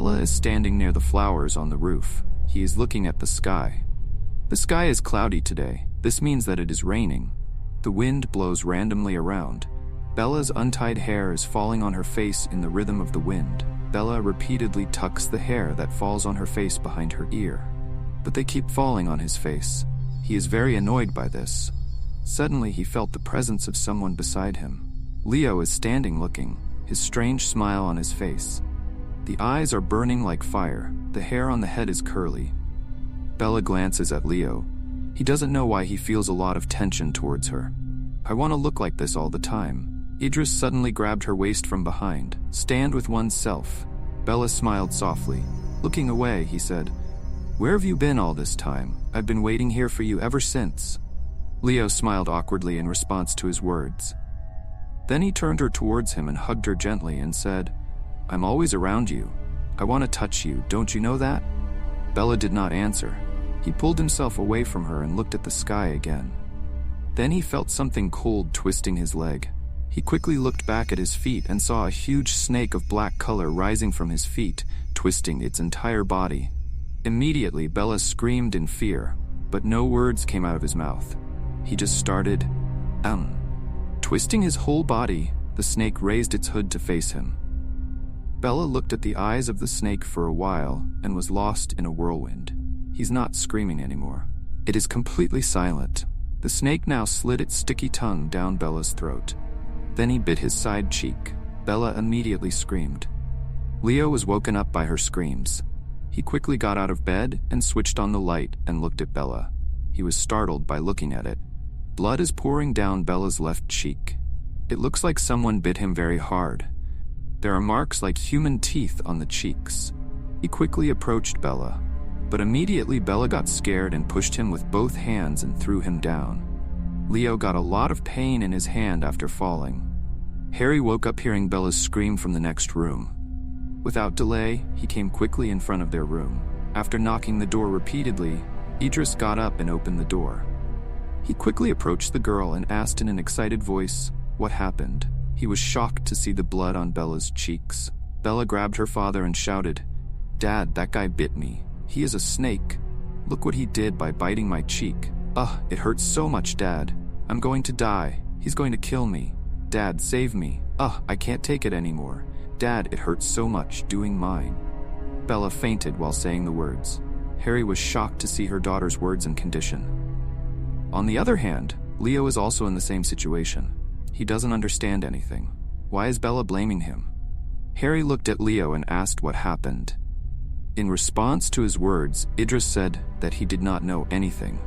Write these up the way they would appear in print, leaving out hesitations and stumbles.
Bella is standing near the flowers on the roof. He is looking at the sky. The sky is cloudy today. This means that it is raining. The wind blows randomly around. Bella's untied hair is falling on her face in the rhythm of the wind. Bella repeatedly tucks the hair that falls on her face behind her ear. But they keep falling on his face. He is very annoyed by this. Suddenly he felt the presence of someone beside him. Leo is standing looking, his strange smile on his face. The eyes are burning like fire. The hair on the head is curly. Bella glances at Leo. He doesn't know why he feels a lot of tension towards her. I want to look like this all the time. Idris suddenly grabbed her waist from behind. Stand with oneself. Bella smiled softly. Looking away, he said, "Where have you been all this time? I've been waiting here for you ever since." Leo smiled awkwardly in response to his words. Then he turned her towards him and hugged her gently and said, "I'm always around you. I want to touch you, don't you know that?" Bella did not answer. He pulled himself away from her and looked at the sky again. Then he felt something cold twisting his leg. He quickly looked back at his feet and saw a huge snake of black color rising from his feet, twisting its entire body. Immediately, Bella screamed in fear, but no words came out of his mouth. He just started, Twisting his whole body, the snake raised its hood to face him. Bella looked at the eyes of the snake for a while and was lost in a whirlwind. He's not screaming anymore. It is completely silent. The snake now slid its sticky tongue down Bella's throat. Then he bit his side cheek. Bella immediately screamed. Leo was woken up by her screams. He quickly got out of bed and switched on the light and looked at Bella. He was startled by looking at it. Blood is pouring down Bella's left cheek. It looks like someone bit him very hard. There are marks like human teeth on the cheeks. He quickly approached Bella, but immediately Bella got scared and pushed him with both hands and threw him down. Leo got a lot of pain in his hand after falling. Harry woke up hearing Bella's scream from the next room. Without delay, he came quickly in front of their room. After knocking the door repeatedly, Idris got up and opened the door. He quickly approached the girl and asked in an excited voice, "What happened?" He was shocked to see the blood on Bella's cheeks. Bella grabbed her father and shouted, "Dad, that guy bit me. He is a snake. Look what he did by biting my cheek. Ugh, it hurts so much, Dad. I'm going to die. He's going to kill me. Dad, save me. Ugh, I can't take it anymore. Dad, it hurts so much doing mine." Bella fainted while saying the words. Harry was shocked to see her daughter's words and condition. On the other hand, Leo is also in the same situation. He doesn't understand anything. Why is Bella blaming him? Harry looked at Leo and asked what happened. In response to his words, Idris said that he did not know anything.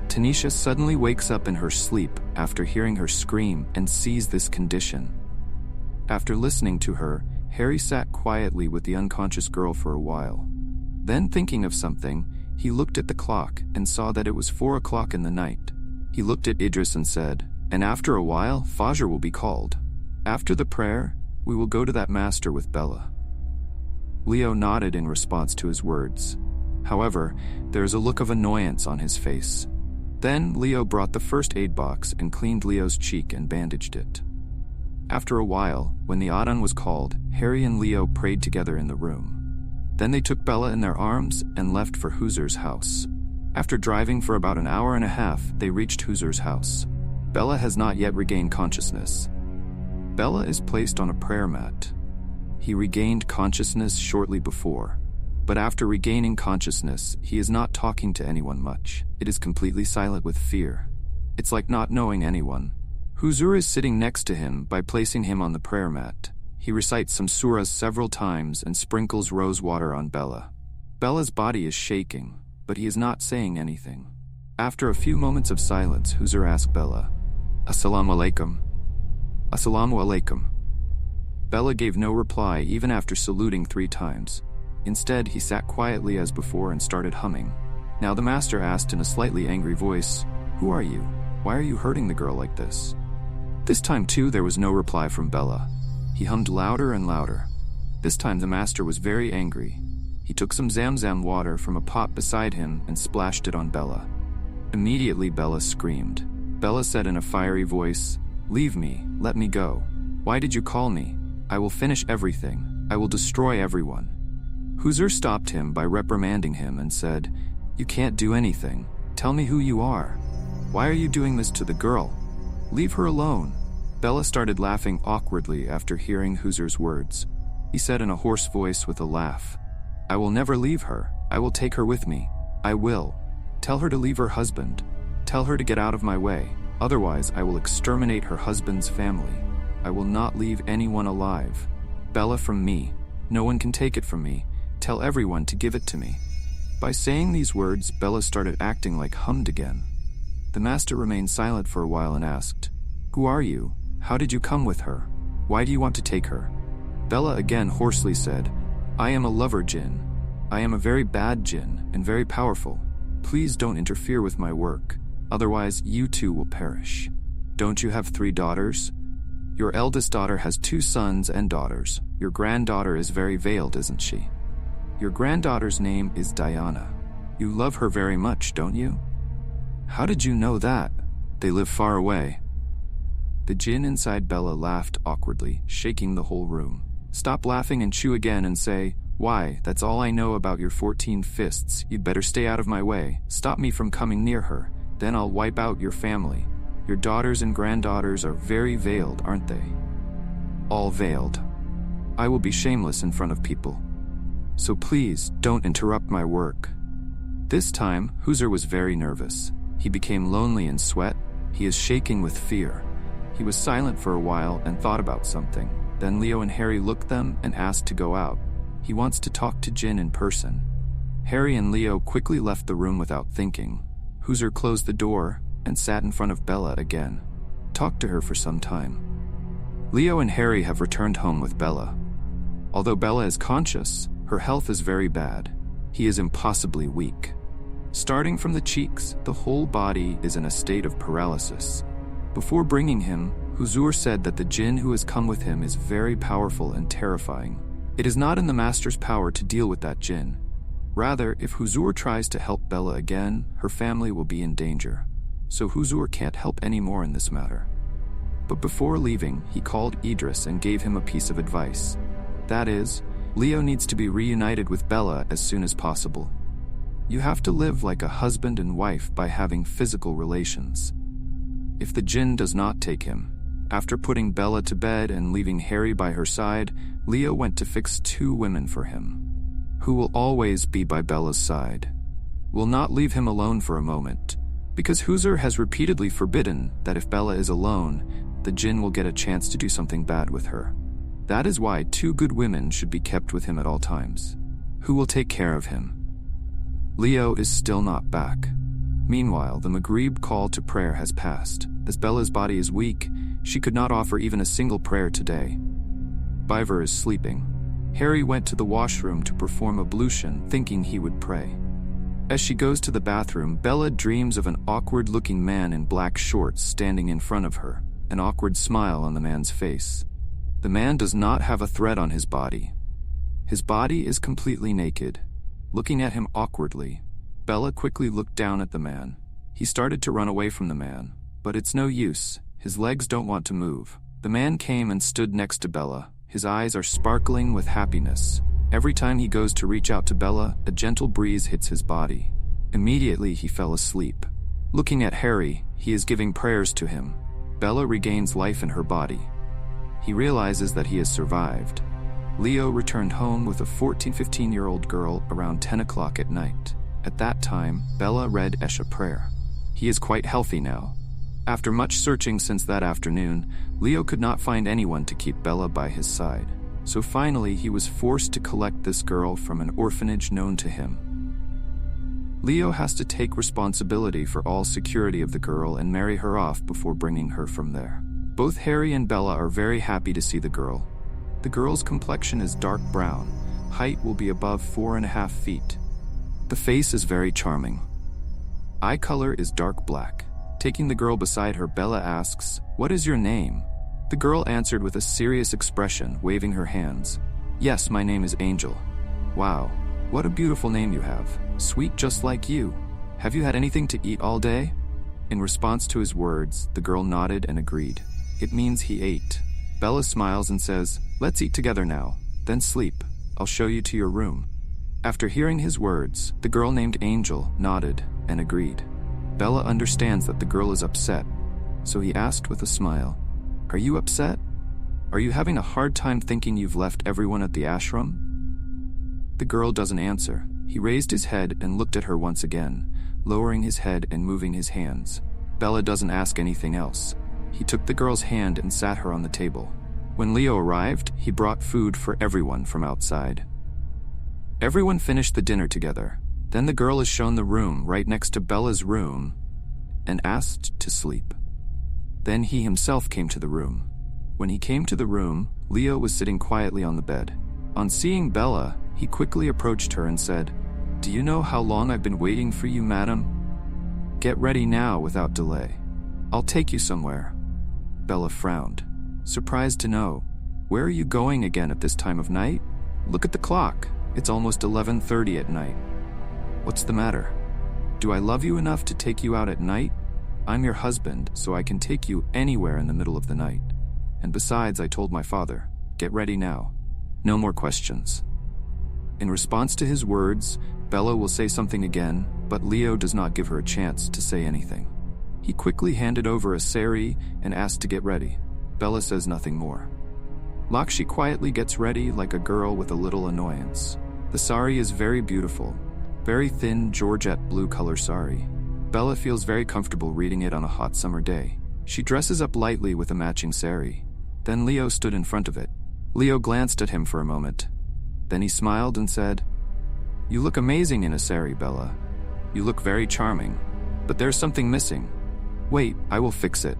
Tanisha suddenly wakes up in her sleep after hearing her scream and sees this condition. After listening to her, Harry sat quietly with the unconscious girl for a while. Then, thinking of something, he looked at the clock and saw that it was 4 o'clock in the night. He looked at Idris and said, "And after a while, Fajr will be called. After the prayer, we will go to that master with Bella." Leo nodded in response to his words. However, there is a look of annoyance on his face. Then, Leo brought the first aid box and cleaned Leo's cheek and bandaged it. After a while, when the Adhan was called, Harry and Leo prayed together in the room. Then they took Bella in their arms and left for Huzur's house. After driving for about an hour and a half, they reached Huzur's house. Bella has not yet regained consciousness. Bella is placed on a prayer mat. He regained consciousness shortly before, but after regaining consciousness, he is not talking to anyone much. It is completely silent with fear. It's like not knowing anyone. Huzur is sitting next to him by placing him on the prayer mat. He recites some surahs several times and sprinkles rose water on Bella. Bella's body is shaking, but he is not saying anything. After a few moments of silence, Huzur asked Bella, "Assalamu alaikum." "Assalamu alaikum." Bella gave no reply even after saluting 3 times. Instead, he sat quietly as before and started humming. Now the master asked in a slightly angry voice, "Who are you? Why are you hurting the girl like this?" This time too, there was no reply from Bella. He hummed louder and louder. This time the master was very angry. He took some Zamzam water from a pot beside him and splashed it on Bella. Immediately Bella screamed. Bella said in a fiery voice, "Leave me, let me go. Why did you call me? I will finish everything. I will destroy everyone." Huzur stopped him by reprimanding him and said, "You can't do anything. Tell me who you are. Why are you doing this to the girl? Leave her alone." Bella started laughing awkwardly after hearing Huzur's words. He said in a hoarse voice with a laugh, "I will never leave her. I will take her with me. I will. Tell her to leave her husband. Tell her to get out of my way. Otherwise, I will exterminate her husband's family. I will not leave anyone alive. Bella from me. No one can take it from me. Tell everyone to give it to me." By saying these words, Bella started acting like hummed again. The master remained silent for a while and asked, "Who are you? How did you come with her? Why do you want to take her?" Bella again hoarsely said, "I am a lover jinn. I am a very bad jinn and very powerful. Please don't interfere with my work, otherwise you too will perish. Don't you have 3 daughters? Your eldest daughter has 2 sons and daughters. Your granddaughter is very veiled, isn't she? Your granddaughter's name is Diana. You love her very much, don't you?" "How did you know that? They live far away." The jinn inside Bella laughed awkwardly, shaking the whole room. "Stop laughing and chew again and say, 'Why, that's all I know about your 14 fists. You'd better stay out of my way. Stop me from coming near her. Then I'll wipe out your family. Your daughters and granddaughters are very veiled, aren't they? All veiled. I will be shameless in front of people. So please, don't interrupt my work." This time, Huzur was very nervous. He became lonely in sweat. He is shaking with fear. He was silent for a while and thought about something. Then Leo and Harry looked them and asked to go out. He wants to talk to Jinn in person. Harry and Leo quickly left the room without thinking. Huzur closed the door and sat in front of Bella again. Talked to her for some time. Leo and Harry have returned home with Bella. Although Bella is conscious, her health is very bad. He is impossibly weak. Starting from the cheeks, the whole body is in a state of paralysis. Before bringing him, Huzur said that the jinn who has come with him is very powerful and terrifying. It is not in the master's power to deal with that jinn. Rather, if Huzur tries to help Bella again, her family will be in danger. So Huzur can't help anymore in this matter. But before leaving, he called Idris and gave him a piece of advice. That is, Leo needs to be reunited with Bella as soon as possible. You have to live like a husband and wife by having physical relations. If the jinn does not take him, after putting Bella to bed and leaving Harry by her side, Leo went to fix 2 women for him, who will always be by Bella's side. Will not leave him alone for a moment, because Huzur has repeatedly forbidden that if Bella is alone, the jinn will get a chance to do something bad with her. That is why 2 good women should be kept with him at all times, who will take care of him. Leo is still not back. Meanwhile, the Maghrib call to prayer has passed. As Bella's body is weak, she could not offer even a single prayer today. Biver is sleeping. Harry went to the washroom to perform ablution, thinking he would pray. As she goes to the bathroom, Bella dreams of an awkward-looking man in black shorts standing in front of her, an awkward smile on the man's face. The man does not have a thread on his body. His body is completely naked. Looking at him awkwardly, Bella quickly looked down at the man. He started to run away from the man, but it's no use. His legs don't want to move. The man came and stood next to Bella. His eyes are sparkling with happiness. Every time he goes to reach out to Bella, a gentle breeze hits his body. Immediately he fell asleep. Looking at Harry, he is giving prayers to him. Bella regains life in her body. He realizes that he has survived. Leo returned home with a 14-15-year-old girl around 10 o'clock at night. At that time, Bella read Esha prayer. He is quite healthy now. After much searching since that afternoon, Leo could not find anyone to keep Bella by his side. So finally, he was forced to collect this girl from an orphanage known to him. Leo has to take responsibility for all security of the girl and marry her off before bringing her from there. Both Harry and Bella are very happy to see the girl. The girl's complexion is dark brown. Height will be above 4.5 feet. The face is very charming. Eye color is dark black. Taking the girl beside her, Bella asks, "What is your name?" The girl answered with a serious expression, waving her hands. "Yes, my name is Angel." "Wow, what a beautiful name you have. Sweet just like you. Have you had anything to eat all day?" In response to his words, the girl nodded and agreed. It means he ate. Bella smiles and says, "Let's eat together now, then sleep. I'll show you to your room." After hearing his words, the girl named Angel nodded and agreed. Bella understands that the girl is upset, so he asked with a smile, "Are you upset? Are you having a hard time thinking you've left everyone at the ashram?" The girl doesn't answer. He raised his head and looked at her once again, lowering his head and moving his hands. Bella doesn't ask anything else. He took the girl's hand and sat her on the table. When Leo arrived, he brought food for everyone from outside. Everyone finished the dinner together. Then the girl is shown the room right next to Bella's room and asked to sleep. Then he himself came to the room. When he came to the room, Leo was sitting quietly on the bed. On seeing Bella, he quickly approached her and said, "Do you know how long I've been waiting for you, madam? Get ready now without delay. I'll take you somewhere." Bella frowned, surprised to know, "Where are you going again at this time of night? Look at the clock. It's almost 11:30 at night. What's the matter? Do I love you enough to take you out at night? I'm your husband, so I can take you anywhere in the middle of the night. And besides, I told my father, get ready now. No more questions." In response to his words, Bella will say something again, but Leo does not give her a chance to say anything. He quickly handed over a sari and asked to get ready. Bella says nothing more. Lakshi quietly gets ready like a girl with a little annoyance. The sari is very beautiful, very thin Georgette blue color sari. Bella feels very comfortable reading it on a hot summer day. She dresses up lightly with a matching sari. Then Leo stood in front of it. Leo glanced at him for a moment. Then he smiled and said, "You look amazing in a sari, Bella. You look very charming. But there's something missing. Wait, I will fix it."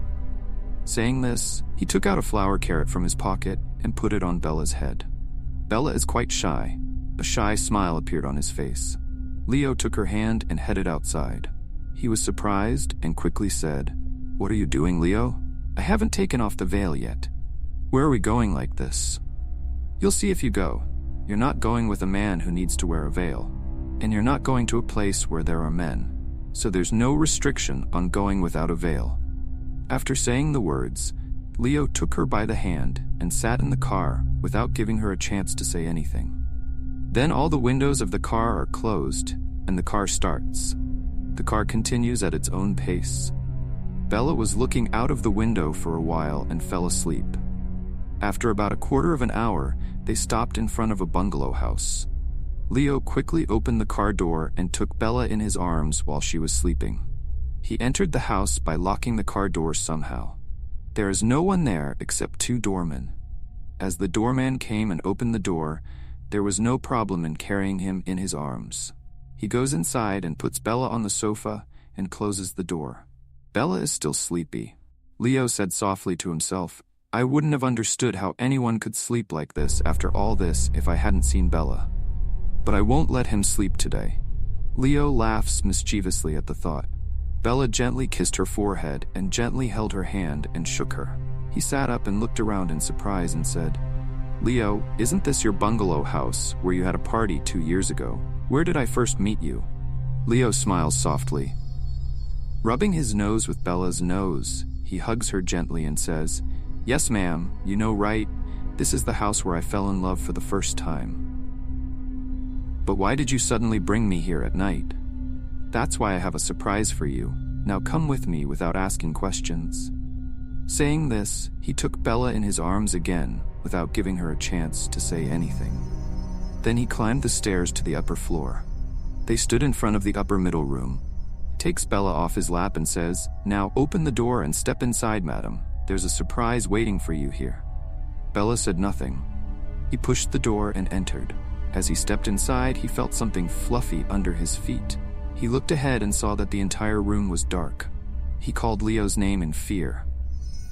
Saying this, he took out a flower carrot from his pocket and put it on Bella's head. Bella is quite shy. A shy smile appeared on his face. Leo took her hand and headed outside. He was surprised and quickly said, "What are you doing, Leo? I haven't taken off the veil yet. Where are we going like this?" "You'll see if you go. You're not going with a man who needs to wear a veil. And you're not going to a place where there are men. So there's no restriction on going without a veil." After saying the words, Leo took her by the hand and sat in the car without giving her a chance to say anything. Then all the windows of the car are closed and the car starts. The car continues at its own pace. Bella was looking out of the window for a while and fell asleep. After about a quarter of an hour, they stopped in front of a bungalow house. Leo quickly opened the car door and took Bella in his arms while she was sleeping. He entered the house by locking the car door somehow. There is no one there except two doormen. As the doorman came and opened the door, there was no problem in carrying him in his arms. He goes inside and puts Bella on the sofa and closes the door. Bella is still sleepy. Leo said softly to himself, "I wouldn't have understood how anyone could sleep like this after all this if I hadn't seen Bella. But I won't let him sleep today." Leo laughs mischievously at the thought. Bella gently kissed her forehead and gently held her hand and shook her. He sat up and looked around in surprise and said, "Leo, isn't this your bungalow house where you had a party 2 years ago? Where did I first meet you?" Leo smiles softly. Rubbing his nose with Bella's nose, he hugs her gently and says, "Yes, ma'am, you know right. This is the house where I fell in love for the first time. But why did you suddenly bring me here at night? That's why I have a surprise for you. Now come with me without asking questions." Saying this, he took Bella in his arms again without giving her a chance to say anything. Then he climbed the stairs to the upper floor. They stood in front of the upper middle room. He takes Bella off his lap and says, "Now open the door and step inside, madam. There's a surprise waiting for you here." Bella said nothing. He pushed the door and entered. As he stepped inside, he felt something fluffy under his feet. He looked ahead and saw that the entire room was dark. He called Leo's name in fear.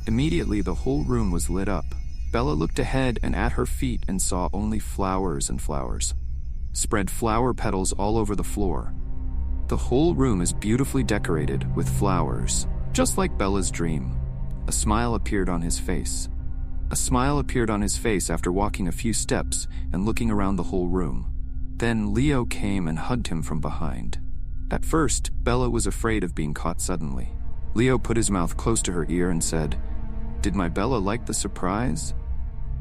Immediately, the whole room was lit up. Bella looked ahead and at her feet and saw only flowers and flowers. Spread flower petals all over the floor. The whole room is beautifully decorated with flowers, just like Bella's dream. A smile appeared on his face. A smile appeared on his face after walking a few steps and looking around the whole room. Then Leo came and hugged him from behind. At first, Bella was afraid of being caught suddenly. Leo put his mouth close to her ear and said, "Did my Bella like the surprise?"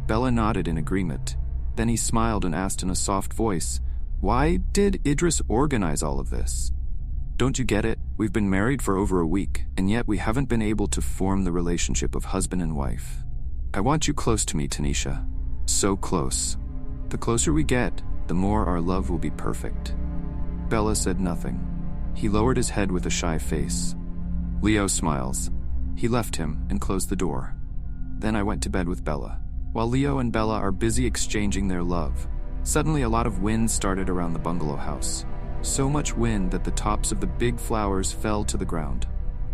Bella nodded in agreement. Then he smiled and asked in a soft voice, Why did Idris organize all of this? Don't you get it? We've been married for over a week, and yet we haven't been able to form the relationship of husband and wife. I want you close to me, Tanisha. So close. The closer we get, the more our love will be perfect. Bella said nothing. He lowered his head with a shy face. Leo smiles. He left him and closed the door. Then I went to bed with Bella. While Leo and Bella are busy exchanging their love, suddenly a lot of wind started around the bungalow house. So much wind that the tops of the big flowers fell to the ground.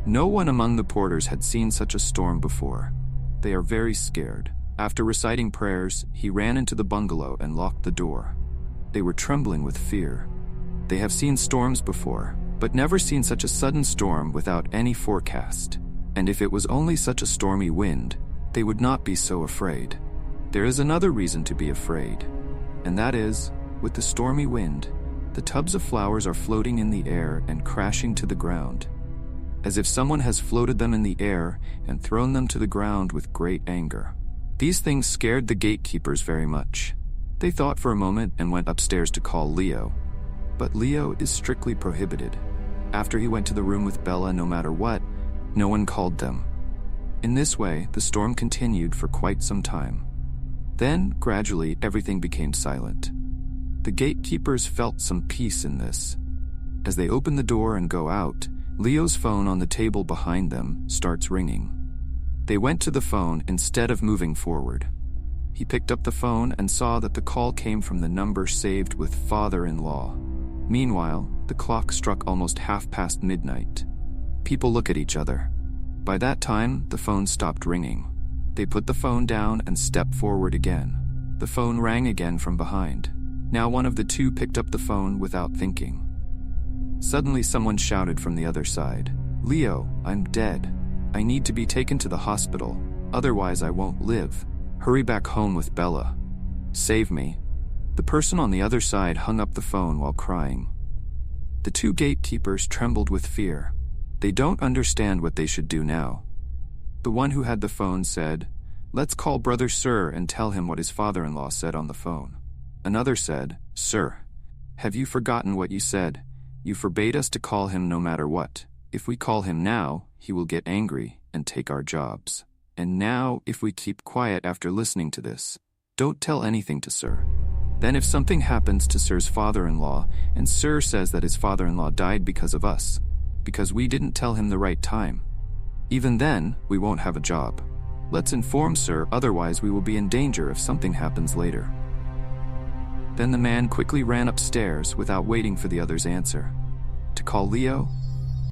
No one among the porters had seen such a storm before. They are very scared. After reciting prayers, he ran into the bungalow and locked the door. They were trembling with fear. They have seen storms before, but never seen such a sudden storm without any forecast. And if it was only such a stormy wind, they would not be so afraid. There is another reason to be afraid, and that is, with the stormy wind, the tubs of flowers are floating in the air and crashing to the ground, as if someone has floated them in the air and thrown them to the ground with great anger. These things scared the gatekeepers very much. They thought for a moment and went upstairs to call Leo. But Leo is strictly prohibited. After he went to the room with Bella, no matter what, no one called them. In this way, the storm continued for quite some time. Then, gradually, everything became silent. The gatekeepers felt some peace in this. As they open the door and go out, Leo's phone on the table behind them starts ringing. They went to the phone instead of moving forward. He picked up the phone and saw that the call came from the number saved with father-in-law. Meanwhile, the clock struck almost midnight. People look at each other. By that time, the phone stopped ringing. They put the phone down and stepped forward again. The phone rang again from behind. Now one of the two picked up the phone without thinking. Suddenly someone shouted from the other side, "Leo, I'm dead. I need to be taken to the hospital, otherwise I won't live. Hurry back home with Bella. Save me." The person on the other side hung up the phone while crying. The two gatekeepers trembled with fear. They don't understand what they should do now. The one who had the phone said, "Let's call Brother Sir and tell him what his father-in-law said on the phone." Another said, "Sir, have you forgotten what you said? You forbade us to call him no matter what. If we call him now, he will get angry and take our jobs. And now, if we keep quiet after listening to this, don't tell anything to Sir. Then if something happens to Sir's father-in-law, and Sir says that his father-in-law died because of us, because we didn't tell him the right time, even then, we won't have a job. Let's inform Sir, otherwise we will be in danger if something happens later." Then the man quickly ran upstairs without waiting for the other's answer. To call Leo,